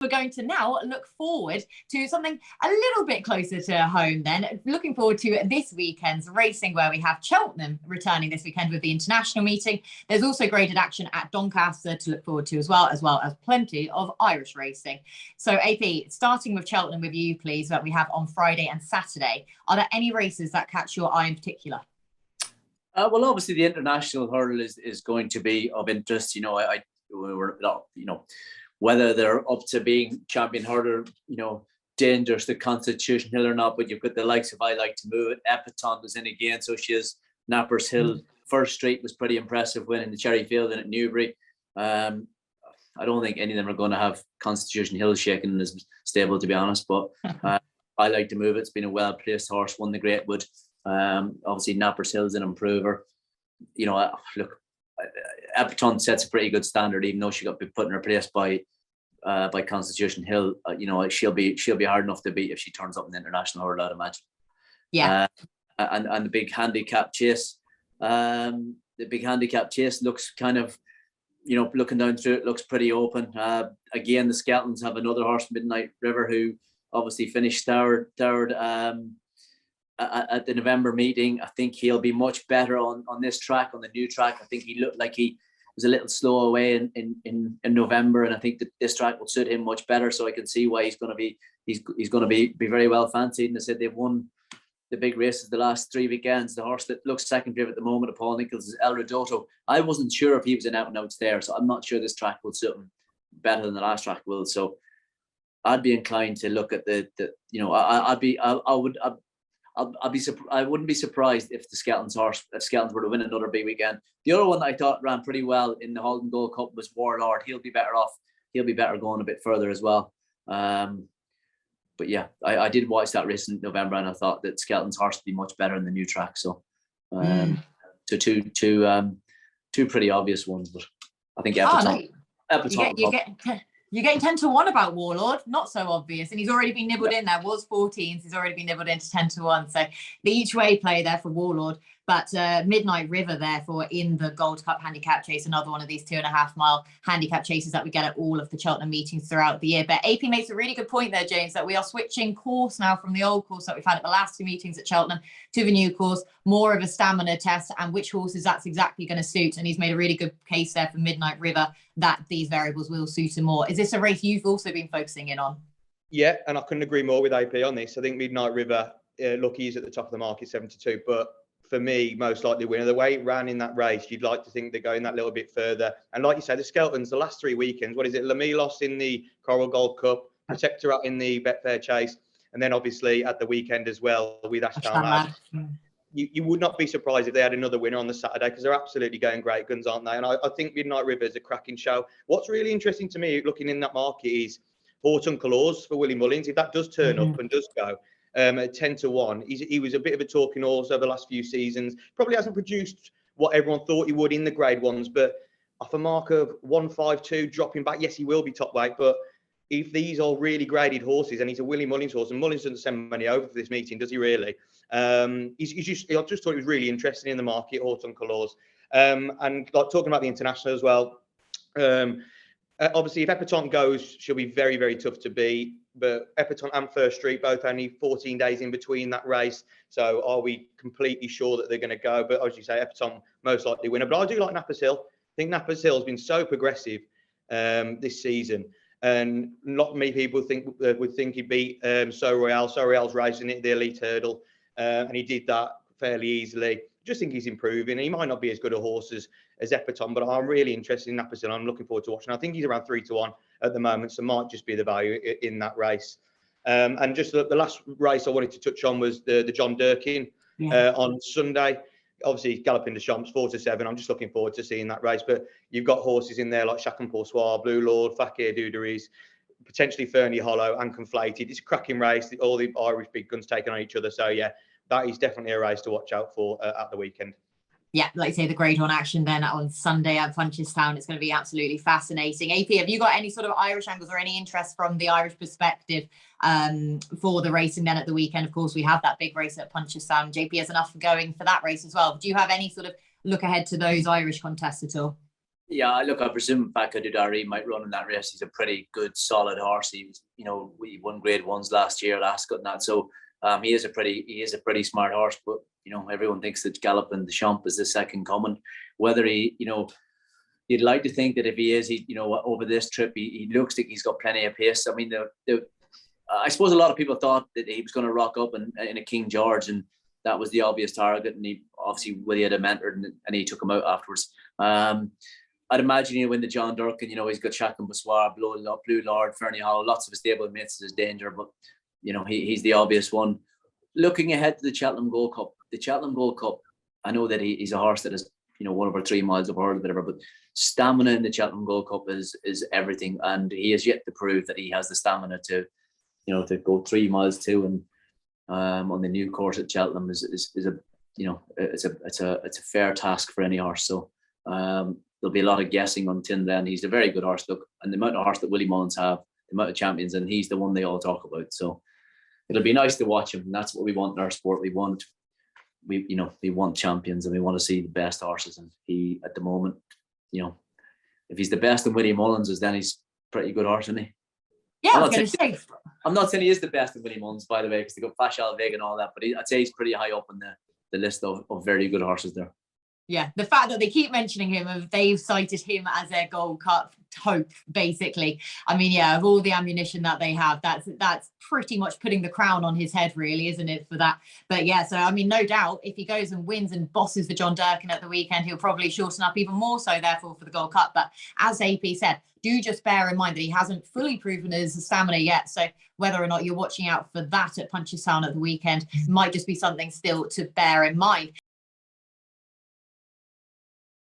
we're going to now look forward to something a little bit closer to home then. Looking forward to this weekend's racing, where we have Cheltenham returning this weekend with the international meeting. There's also graded action at Doncaster to look forward to as well as plenty of Irish racing. So AP, starting with Cheltenham with you, please, that we have on Friday and Saturday. Are there any races that catch your eye in particular? Well, obviously the international hurdle is going to be of interest. Whether they're up to being champion hurdler, dangerous to Constitution Hill or not, but you've got the likes of I Like to Move It. Epatante was in again, so she is. Nappers Hill, First Street was pretty impressive winning the Cherry Field and at Newbury. I don't think any of them are going to have Constitution Hill shaking in his stable, to be honest, but I Like to Move It. It's been a well-placed horse, won the Greatwood. Obviously Nappers Hill's an improver. Look, Epatante sets a pretty good standard, even though she got put in her place by Constitution Hill. She'll be hard enough to beat if she turns up in the international hurdle, I'd imagine. Yeah. And the big handicap chase. The big handicap chase looks kind of, looking down through it, looks pretty open. Again, the Skeltons have another horse, Midnight River, who obviously finished third at the November meeting. I think he'll be much better on this track, on the new track. I think he looked like he was a little slow away in November, and I think that this track will suit him much better. So I can see why he's going to be very well fancied. And they said they've won the big races the last 3 weekends. The horse that looks second favourite at the moment of Paul Nicholls is El Redoto. I wasn't sure if he was an out and out there, so I'm not sure this track will suit him better than the last track will. So I'd be inclined to look at I wouldn't be surprised if the Skeltons were to win another big weekend. The other one that I thought ran pretty well in the Holden Gold Cup was Warlord. He'll be better off. He'll be better going a bit further as well. But yeah, I did watch that race in November, and I thought that Skelton's horse would be much better in the new track. So, so two pretty obvious ones, but I think You're getting 10 to 1 about Warlord, not so obvious. And he's already been nibbled in there, was 14s. He's already been nibbled into 10 to 1. So the each way play there for Warlord. But Midnight River, therefore, in the Gold Cup handicap chase, another one of these 2.5 mile handicap chases that we get at all of the Cheltenham meetings throughout the year. But AP makes a really good point there, James, that we are switching course now from the old course that we've had at the last 2 meetings at Cheltenham to the new course, more of a stamina test and which horses that's exactly going to suit. And he's made a really good case there for Midnight River that these variables will suit him more. Is this a race you've also been focusing in on? Yeah, and I couldn't agree more with AP on this. I think Midnight River, look, he's at the top of the market, 72, but for me, most likely winner. The way it ran in that race, you'd like to think they're going that little bit further. And like you said, the Skeltons, the last 3 weekends, what is it? Lamilos in the Coral Gold Cup, Protectorat in the Betfair Chase, and then obviously at the weekend as well with Ashtown Lad. You would not be surprised if they had another winner on the Saturday, because they're absolutely going great guns, aren't they? And I think Midnight River is a cracking show. What's really interesting to me looking in that market is Horton Clause for Willie Mullins. If that does turn up and does go, at 10 to 1. He was a bit of a talking horse over the last few seasons. Probably hasn't produced what everyone thought he would in the grade ones, but off a mark of 152, dropping back, yes, he will be top weight, but if these are really graded horses, and he's a Willie Mullins horse, and Mullins doesn't send money over for this meeting, does he really? I just thought it was really interesting in the market, Horton Clause. And like talking about the international as well, obviously if Epatante goes, she'll be very, very tough to beat. But Epatante and First Street both only 14 days in between that race. So are we completely sure that they're going to go? But as you say, Epatante most likely winner. But I do like Nappers Hill. I think Nappers Hill has been so progressive this season. And not many people would think he'd beat So Royale. So Royale's racing it, the elite hurdle. And he did that fairly easily. Just think he's improving. He might not be as good a horse as Epatante, but I'm really interested in Nappers Hill. I'm looking forward to watching. I think he's around 3 to 1 at the moment, so might just be the value in that race. And just the last race I wanted to touch on was the John Durkin on Sunday. Obviously, Galloping the Champs, 4 to 7. I'm just looking forward to seeing that race. But you've got horses in there like Chac and Poursoir, Blue Lord, Fakir Duderies, potentially Fernie Hollow and Conflated. It's a cracking race. All the Irish big guns taking on each other. So, yeah, that is definitely a race to watch out for at the weekend. Yeah, like you say, the Grade 1 action then on Sunday at Punchestown. It's going to be absolutely fascinating. AP, have you got any sort of Irish angles or any interest from the Irish perspective for the racing then at the weekend? Of course, we have that big race at Punchestown. JP has enough going for that race as well. Do you have any sort of look ahead to those Irish contests at all? Yeah, look, I presume Baka Dudari might run in that race. He's a pretty good, solid horse. He was, we won Grade Ones last year, Ascot and that. So he is a pretty smart horse. But everyone thinks that Galloping the Champ is the second coming. Whether you'd like to think that if he is, over this trip, he looks like he's got plenty of pace. I mean, I suppose a lot of people thought that he was going to rock up in a King George, and that was the obvious target. And he obviously, Willie had a mentor, and he took him out afterwards. I'd imagine he'll win the John Durkin. He's got Chatham Bassoir, Blue Lord, Fernie Hall, lots of his stable mates is danger, but he's the obvious one. Looking ahead to the Cheltenham Gold Cup, I know that he's a horse that is 1 over 3 miles of hurdle, whatever, but stamina in the Cheltenham Gold Cup is everything, and he has yet to prove that he has the stamina to go 3 miles too, and on the new course at Cheltenham is a fair task for any horse. So there'll be a lot of guessing on Tyndall. He's a very good horse, look, and the amount of horse that Willie Mullins have, the amount of champions, and he's the one they all talk about. So it'll be nice to watch him, and that's what we want in our sport. We want champions, and we want to see the best horses. And he, at the moment, if he's the best in Willie Mullins, then he's a pretty good horse, isn't he? Yeah, I was going to say. I'm not saying he is the best in Willie Mullins, by the way, because they got Fashal Vega and all that, but I'd say he's pretty high up on the list of very good horses there. Yeah, the fact that they keep mentioning him, they've cited him as their Gold Cup hope, basically. I mean, yeah, of all the ammunition that they have, that's pretty much putting the crown on his head, really, isn't it, for that? But yeah, so I mean, no doubt, if he goes and wins and bosses the John Durkin at the weekend, he'll probably shorten up even more so, therefore, for the Gold Cup. But as AP said, do just bear in mind that he hasn't fully proven his stamina yet. So whether or not you're watching out for that at Punchestown at the weekend might just be something still to bear in mind.